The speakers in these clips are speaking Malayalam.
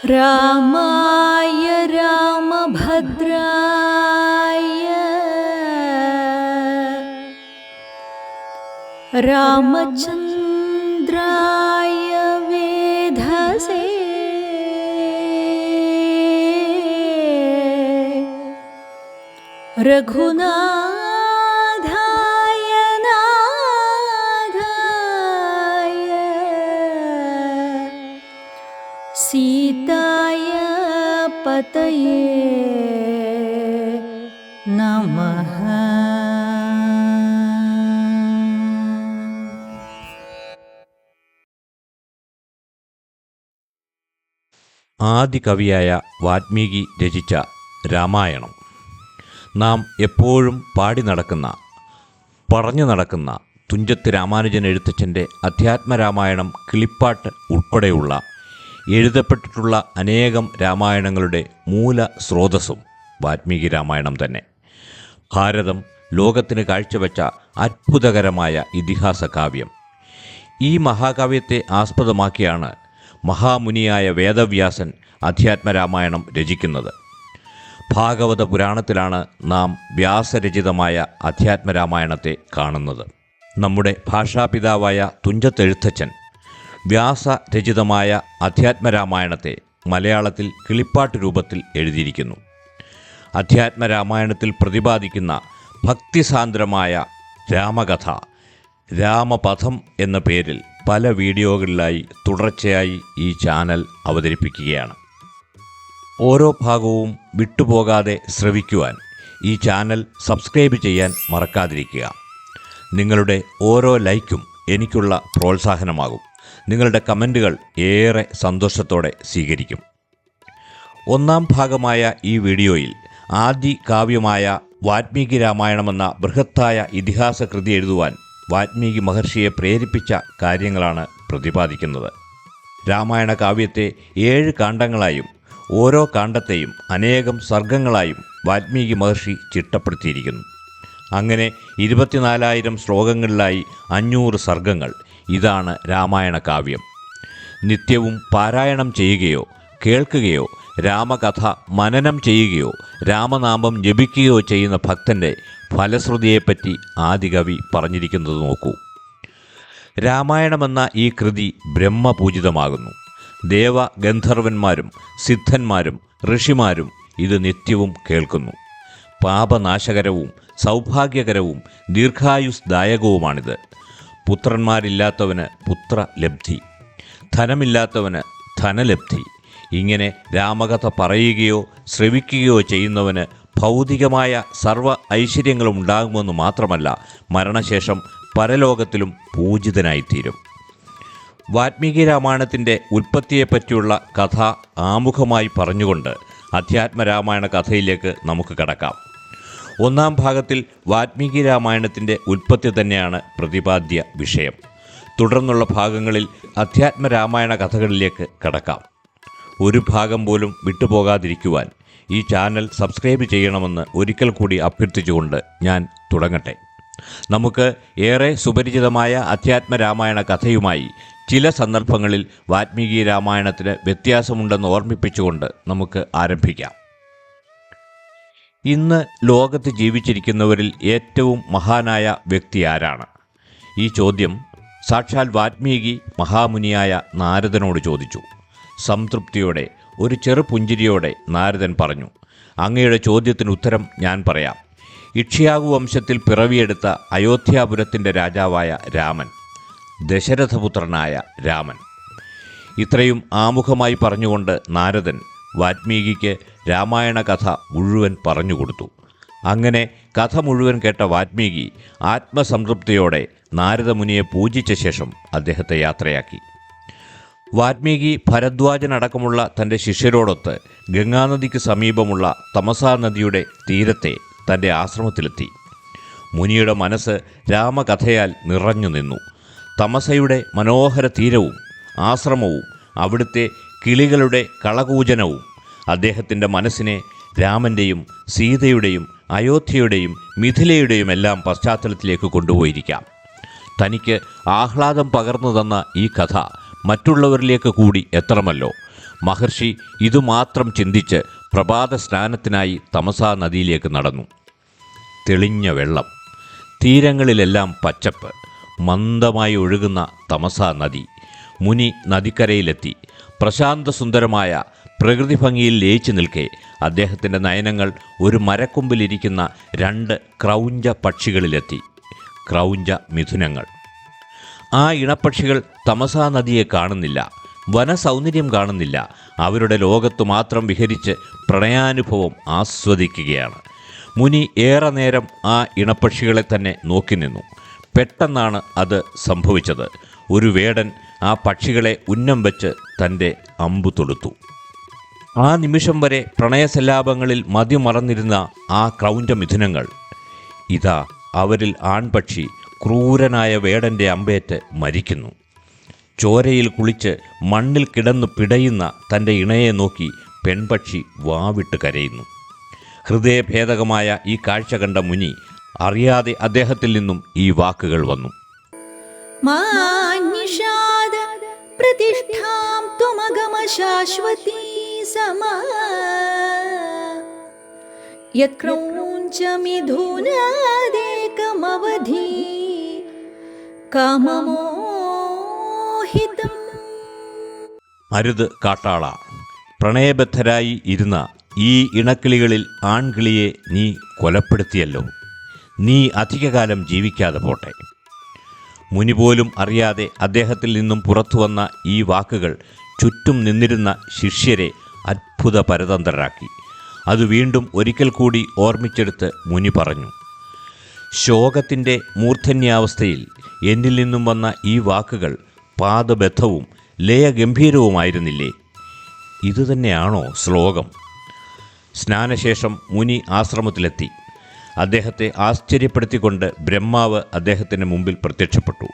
रामाय रामभद्राय रामचन्द्राय वेधसे रघुनाथाय नाथाय सीताय पतये नमः. ആദികവിയായ വാൽമീകി രചിച്ച രാമായണം നാം എപ്പോഴും പാടി നടക്കുന്ന, പറഞ്ഞു നടക്കുന്ന തുഞ്ചത്ത് രാമാനുജൻ എഴുത്തച്ഛൻ്റെ അധ്യാത്മരാമായണം, കിളിപ്പാട്ട് ഉൾപ്പെടെയുള്ള എഴുതപ്പെട്ടിട്ടുള്ള അനേകം രാമായണങ്ങളുടെ മൂല സ്രോതസ്സും വാൽമീകി രാമായണം തന്നെ. ഭാരതം ലോകത്തിന് കാഴ്ചവെച്ച അത്ഭുതകരമായ ഇതിഹാസ കാവ്യം. ഈ മഹാകാവ്യത്തെ ആസ്പദമാക്കിയാണ് മഹാമുനിയായ വേദവ്യാസൻ അധ്യാത്മരാമായണം രചിക്കുന്നത്. ഭാഗവത പുരാണത്തിലാണ് നാം വ്യാസരചിതമായ അധ്യാത്മരാമായണത്തെ കാണുന്നത്. നമ്മുടെ ഭാഷാപിതാവായ തുഞ്ചത്തെഴുത്തച്ഛൻ വ്യാസരചിതമായ അധ്യാത്മരാമായണത്തെ മലയാളത്തിൽ കിളിപ്പാട്ട് രൂപത്തിൽ എഴുതിയിരിക്കുന്നു. അധ്യാത്മരാമായണത്തിൽ പ്രതിപാദിക്കുന്ന ഭക്തിസാന്ദ്രമായ രാമകഥ രാമപഥം എന്ന പേരിൽ പല വീഡിയോകളിലായി തുടർച്ചയായി ഈ ചാനൽ അവതരിപ്പിക്കുകയാണ്. ഓരോ ഭാഗവും വിട്ടുപോകാതെ ശ്രവിക്കുവാൻ ഈ ചാനൽ സബ്സ്ക്രൈബ് ചെയ്യാൻ മറക്കാതിരിക്കുക. നിങ്ങളുടെ ഓരോ ലൈക്കും എനിക്കുള്ള പ്രോത്സാഹനമാകും. നിങ്ങളുടെ കമൻറ്റുകൾ ഏറെ സന്തോഷത്തോടെ സ്വീകരിക്കും. ഒന്നാം ഭാഗമായ ഈ വീഡിയോയിൽ ആദി കാവ്യമായ വാൽമീകി രാമായണമെന്ന ബൃഹത്തായ ഇതിഹാസ കൃതി എഴുതുവാൻ വാൽമീകി മഹർഷിയെ പ്രേരിപ്പിച്ച കാര്യങ്ങളാണ് പ്രതിപാദിക്കുന്നത്. രാമായണ കാവ്യത്തെ 7 കാണ്ഡങ്ങളായും ഓരോ കാണ്ഡത്തെയും അനേകം സർഗങ്ങളായും വാൽമീകി മഹർഷി ചിട്ടപ്പെടുത്തിയിരിക്കുന്നു. അങ്ങനെ 24,000 ശ്ലോകങ്ങളിലായി 500 സർഗങ്ങൾ. ഇതാണ് രാമായണ കാവ്യം. നിത്യവും പാരായണം ചെയ്യുകയോ കേൾക്കുകയോ രാമകഥ മനനം ചെയ്യുകയോ രാമനാമം ജപിക്കുകയോ ചെയ്യുന്ന ഭക്തൻ്റെ ഫലശ്രുതിയെപ്പറ്റി ആദികവി പറഞ്ഞിരിക്കുന്നത് നോക്കൂ. രാമായണമെന്ന ഈ കൃതി ബ്രഹ്മപൂജിതമാകുന്നു. ദേവ ഗന്ധർവന്മാരും സിദ്ധന്മാരും ഋഷിമാരും ഇത് നിത്യവും കേൾക്കുന്നു. പാപനാശകരവും സൗഭാഗ്യകരവും ദീർഘായുസ്ദായകവുമാണിത്. പുത്രന്മാരില്ലാത്തവന് പുത്രലബ്ധി, ധനമില്ലാത്തവന് ധനലബ്ധി. ഇങ്ങനെ രാമകഥ പറയുകയോ ശ്രവിക്കുകയോ ചെയ്യുന്നവന് ഭൗതികമായ സർവ്വ ഐശ്വര്യങ്ങളും ഉണ്ടാകുമെന്ന് മാത്രമല്ല, മരണശേഷം പരലോകത്തിലും പൂജിതനായിത്തീരും. വാൽമീകി രാമായണത്തിൻ്റെ ഉൽപ്പത്തിയെപ്പറ്റിയുള്ള കഥ ആമുഖമായി പറഞ്ഞുകൊണ്ട് അധ്യാത്മരാമായണ കഥയിലേക്ക് നമുക്ക് കടക്കാം. ഒന്നാം ഭാഗത്തിൽ വാൽമീകി രാമായണത്തിൻ്റെ ഉൽപ്പത്തി തന്നെയാണ് പ്രതിപാദ്യ വിഷയം. തുടർന്നുള്ള ഭാഗങ്ങളിൽ അധ്യാത്മരാമായണ കഥകളിലേക്ക് കടക്കാം. ഒരു ഭാഗം പോലും വിട്ടുപോകാതിരിക്കുവാൻ ഈ ചാനൽ സബ്സ്ക്രൈബ് ചെയ്യണമെന്ന് ഒരിക്കൽ കൂടി അഭ്യർത്ഥിച്ചുകൊണ്ട് ഞാൻ തുടങ്ങട്ടെ. നമുക്ക് ഏറെ സുപരിചിതമായ അധ്യാത്മരാമായണ കഥയുമായി ചില സന്ദർഭങ്ങളിൽ വാൽമീകി രാമായണത്തിന് വ്യത്യാസമുണ്ടെന്ന് ഓർമ്മിപ്പിച്ചുകൊണ്ട് നമുക്ക് ആരംഭിക്കാം. ഇന്ന് ലോകത്ത് ജീവിച്ചിരിക്കുന്നവരിൽ ഏറ്റവും മഹാനായ വ്യക്തി ആരാണ്? ഈ ചോദ്യം സാക്ഷാൽ വാൽമീകി മഹാമുനിയായ നാരദനോട് ചോദിച്ചു. സംതൃപ്തിയോടെ, ഒരു ചെറുപുഞ്ചിരിയോടെ നാരദൻ പറഞ്ഞു, അങ്ങയുടെ ചോദ്യത്തിന് ഉത്തരം ഞാൻ പറയാം. ഇക്ഷ്യാകു വംശത്തിൽ പിറവിയെടുത്ത അയോധ്യാപുരത്തിൻ്റെ രാജാവായ രാമൻ, ദശരഥപുത്രനായ രാമൻ. ഇത്രയും ആമുഖമായി പറഞ്ഞുകൊണ്ട് നാരദൻ വാൽമീകിക്ക് രാമായണ കഥ മുഴുവൻ പറഞ്ഞുകൊടുത്തു. അങ്ങനെ കഥ മുഴുവൻ കേട്ട വാൽമീകി ആത്മസംതൃപ്തിയോടെ നാരദമുനിയെ പൂജിച്ച ശേഷം അദ്ദേഹത്തെ യാത്രയാക്കി. വാൽമീകി ഭരദ്വാജനടക്കമുള്ള തൻ്റെ ശിഷ്യരോടൊത്ത് ഗംഗാനദിക്ക് സമീപമുള്ള തമസാ നദിയുടെ തീരത്തെ തൻ്റെ ആശ്രമത്തിലെത്തി. മുനിയുടെ മനസ്സ് രാമകഥയാൽ നിറഞ്ഞു നിന്നു. തമസയുടെ മനോഹര തീരവും ആശ്രമവും അവിടുത്തെ കിളികളുടെ കളകൂജനവും അദ്ദേഹത്തിൻ്റെ മനസ്സിനെ രാമൻ്റെയും സീതയുടെയും അയോധ്യയുടെയും മിഥിലയുടെയും എല്ലാം പശ്ചാത്തലത്തിലേക്ക് കൊണ്ടുപോയിരിക്കാം. തനിക്ക് ആഹ്ലാദം പകർന്നു തന്ന ഈ കഥ മറ്റുള്ളവരിലേക്ക് കൂടി എത്തണമല്ലോ. മഹർഷി ഇതുമാത്രം ചിന്തിച്ച് പ്രഭാത സ്നാനത്തിനായി തമസാ നദിയിലേക്ക് നടന്നു. തെളിഞ്ഞ വെള്ളം, തീരങ്ങളിലെല്ലാം പച്ചപ്പ്, മന്ദമായി ഒഴുകുന്ന തമസാ നദി. മുനി നദിക്കരയിലെത്തി. പ്രശാന്തസുന്ദരമായ പ്രകൃതി ഭംഗിയിൽ ലയിച്ചു നിൽക്കെ അദ്ദേഹത്തിൻ്റെ നയനങ്ങൾ ഒരു മരക്കൊമ്പിലിരിക്കുന്ന 2 ക്രൗഞ്ച പക്ഷികളിലെത്തി. ക്രൗഞ്ച മിഥുനങ്ങൾ. ആ ഇണപ്പക്ഷികൾ തമസാ നദിയെ കാണുന്നില്ല, വനസൗന്ദര്യം കാണുന്നില്ല. അവരുടെ ലോകത്തു മാത്രം വിഹരിച്ച് പ്രണയാനുഭവം ആസ്വദിക്കുകയാണ്. മുനി ഏറെ നേരം ആ ഇണപ്പക്ഷികളെ തന്നെ നോക്കി നിന്നു. പെട്ടെന്നാണ് അത് സംഭവിച്ചത്. ഒരു വേടൻ ആ പക്ഷികളെ ഉന്നം വെച്ച് തൻ്റെ അമ്പു തൊടുത്തു. ആ നിമിഷം വരെ പ്രണയസല്ലാപങ്ങളിൽ മതിമറന്നിരുന്ന ആ ക്രൗഞ്ച മിഥുനങ്ങൾ, ഇതാ അവരിൽ ആൺപക്ഷി ക്രൂരനായ വേടൻ്റെ അമ്പേറ്റ് മരിക്കുന്നു. ചോരയിൽ കുളിച്ച് മണ്ണിൽ കിടന്നു പിടയുന്ന തൻ്റെ ഇണയെ നോക്കി പെൺപക്ഷി വാവിട്ട് കരയുന്നു. ഹൃദയഭേദകമായ ഈ കാഴ്ച കണ്ട മുനി അറിയാതെ അദ്ദേഹത്തിൽ നിന്നും ഈ വാക്കുകൾ വന്നു. മാനിഷാദ പ്രതിഷ്ഠാം ത്വമഗമ ശാശ്വതീ സമാ യത്ക്രൗഞ്ച മിഥുനാദേകമവധി കാമമോഹിതം. അരുത് കാട്ടാള, പ്രണയബദ്ധരായി ഇരുന്ന ഈ ഇണക്കിളികളിൽ ആൺകിളിയെ നീ കൊലപ്പെടുത്തിയല്ലോ. നീ അധികകാലം ജീവിക്കാതെ പോട്ടെ. മുനി പോലും അറിയാതെ അദ്ദേഹത്തിൽ നിന്നും പുറത്തു വന്ന ഈ വാക്കുകൾ ചുറ്റും നിന്നിരുന്ന ശിഷ്യരെ അത്ഭുത പരതന്ത്രരാക്കി. അത് വീണ്ടും ഒരിക്കൽ കൂടി ഓർമ്മിച്ചെടുത്ത് മുനി പറഞ്ഞു, ശോകത്തിൻ്റെ മൂർധന്യാവസ്ഥയിൽ എന്നിൽ നിന്നും വന്ന ഈ വാക്കുകൾ പാദബദ്ധവും ലയഗംഭീരവുമായിരുന്നില്ലേ? ഇതുതന്നെയാണോ ശ്ലോകം? സ്നാനശേഷം മുനി ആശ്രമത്തിലെത്തി. അദ്ദേഹത്തെ ആശ്ചര്യപ്പെടുത്തിക്കൊണ്ട് ബ്രഹ്മാവ് അദ്ദേഹത്തിന് മുമ്പിൽ പ്രത്യക്ഷപ്പെട്ടു.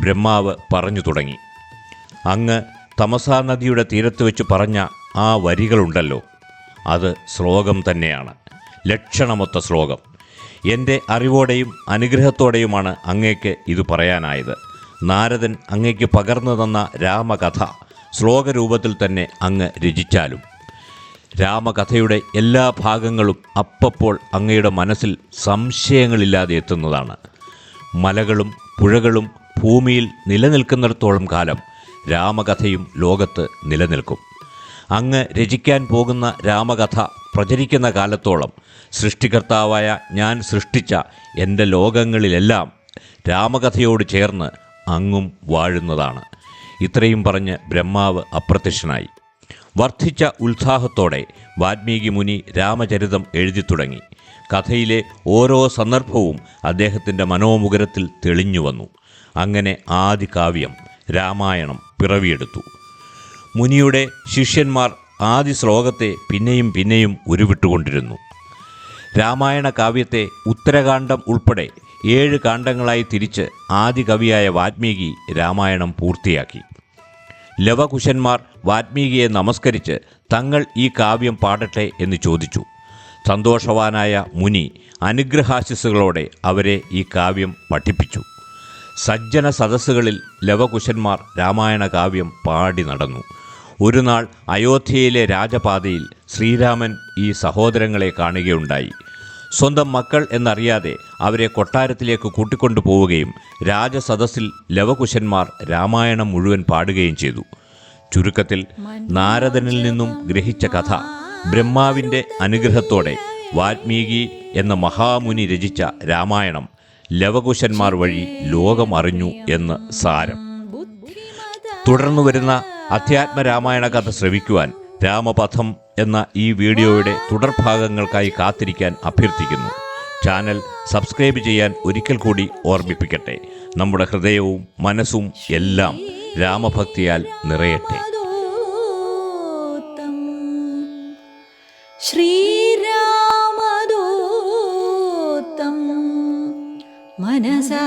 ബ്രഹ്മാവ് പറഞ്ഞു തുടങ്ങി, അങ്ങ് തമസാ നദിയുടെ തീരത്ത് വെച്ച് പറഞ്ഞ ആ വരികളുണ്ടല്ലോ, അത് ശ്ലോകം തന്നെയാണ്. ലക്ഷണമൊത്ത ശ്ലോകം. എൻ്റെ അറിവോടെയും അനുഗ്രഹത്തോടെയുമാണ് അങ്ങേക്ക് ഇത് പറയാനായത്. നാരദൻ അങ്ങേക്ക് പകർന്നു തന്ന രാമകഥ ശ്ലോകരൂപത്തിൽ തന്നെ അങ്ങ് രചിച്ചാലും രാമകഥയുടെ എല്ലാ ഭാഗങ്ങളും അപ്പപ്പോൾ അങ്ങയുടെ മനസ്സിൽ സംശയങ്ങളില്ലാതെ എത്തുന്നതാണ്. മലകളും പുഴകളും ഭൂമിയിൽ നിലനിൽക്കുന്നിടത്തോളം കാലം രാമകഥയും ലോകത്ത് നിലനിൽക്കും. അങ്ങ് രചിക്കാൻ പോകുന്ന രാമകഥ പ്രചരിക്കുന്ന കാലത്തോളം സൃഷ്ടികർത്താവായ ഞാൻ സൃഷ്ടിച്ച എൻ്റെ ലോകങ്ങളിലെല്ലാം രാമകഥയോട് ചേർന്ന് അങ്ങും വാഴുന്നതാണ്. ഇത്രയും പറഞ്ഞ് ബ്രഹ്മാവ് അപ്രത്യക്ഷനായി. വർദ്ധിച്ച ഉത്സാഹത്തോടെ വാൽമീകി മുനി രാമചരിതം എഴുതി തുടങ്ങി. കഥയിലെ ഓരോ സന്ദർഭവും അദ്ദേഹത്തിൻ്റെ മനോമുഖരത്തിൽ തെളിഞ്ഞു വന്നു. അങ്ങനെ ആദി കാവ്യം രാമായണം പിറവിയെടുത്തു. മുനിയുടെ ശിഷ്യന്മാർ ആദി ശ്ലോകത്തെ പിന്നെയും പിന്നെയും ഉരുവിട്ടുകൊണ്ടിരുന്നു. രാമായണ കാവ്യത്തെ ഉത്തരകാണ്ഡം ഉൾപ്പെടെ 7 കാണ്ഡങ്ങളായി തിരിച്ച് ആദി കവിയായ വാൽമീകി രാമായണം പൂർത്തിയാക്കി. ലവകുശന്മാർ വാൽമീകിയെ നമസ്കരിച്ച് തങ്ങൾ ഈ കാവ്യം പാടട്ടെ എന്ന് ചോദിച്ചു. സന്തോഷവാനായ മുനി അനുഗ്രഹാശിസുകളോടെ അവരെ ഈ കാവ്യം പഠിപ്പിച്ചു. സജ്ജന സദസ്സുകളിൽ ലവകുശന്മാർ രാമായണ കാവ്യം പാടി നടന്നു. ഒരു നാൾ അയോധ്യയിലെ രാജപാതയിൽ ശ്രീരാമൻ ഈ സഹോദരങ്ങളെ കാണുകയുണ്ടായി. സ്വന്തം മക്കൾ എന്നറിയാതെ അവരെ കൊട്ടാരത്തിലേക്ക് കൂട്ടിക്കൊണ്ടു പോവുകയും രാജസദസ്സിൽ ലവകുശന്മാർ രാമായണം മുഴുവൻ പാടുകയും ചെയ്തു. ചുരുക്കത്തിൽ നാരദനിൽ നിന്നും ഗ്രഹിച്ച കഥ ബ്രഹ്മാവിൻ്റെ അനുഗ്രഹത്തോടെ വാൽമീകി എന്ന മഹാമുനി രചിച്ച രാമായണം ലവകുശന്മാർ വഴി ലോകം അറിഞ്ഞു എന്ന് സാരം. തുടർന്നു വരുന്ന അധ്യാത്മരാമായണ കഥ ശ്രവിക്കുവാൻ രാമപഥം എന്ന ഈ വീഡിയോയുടെ തുടർഭാഗങ്ങൾക്കായി കാത്തിരിക്കാൻ അഭ്യർത്ഥിക്കുന്നു. ചാനൽ സബ്സ്ക്രൈബ് ചെയ്യാൻ ഒരിക്കൽ കൂടി ഓർമ്മിപ്പിക്കട്ടെ. നമ്മുടെ ഹൃദയവും മനസ്സും എല്ലാം രാമഭക്തിയാൽ നിറയട്ടെ. ശ്രീരാമദൂതം മനസാ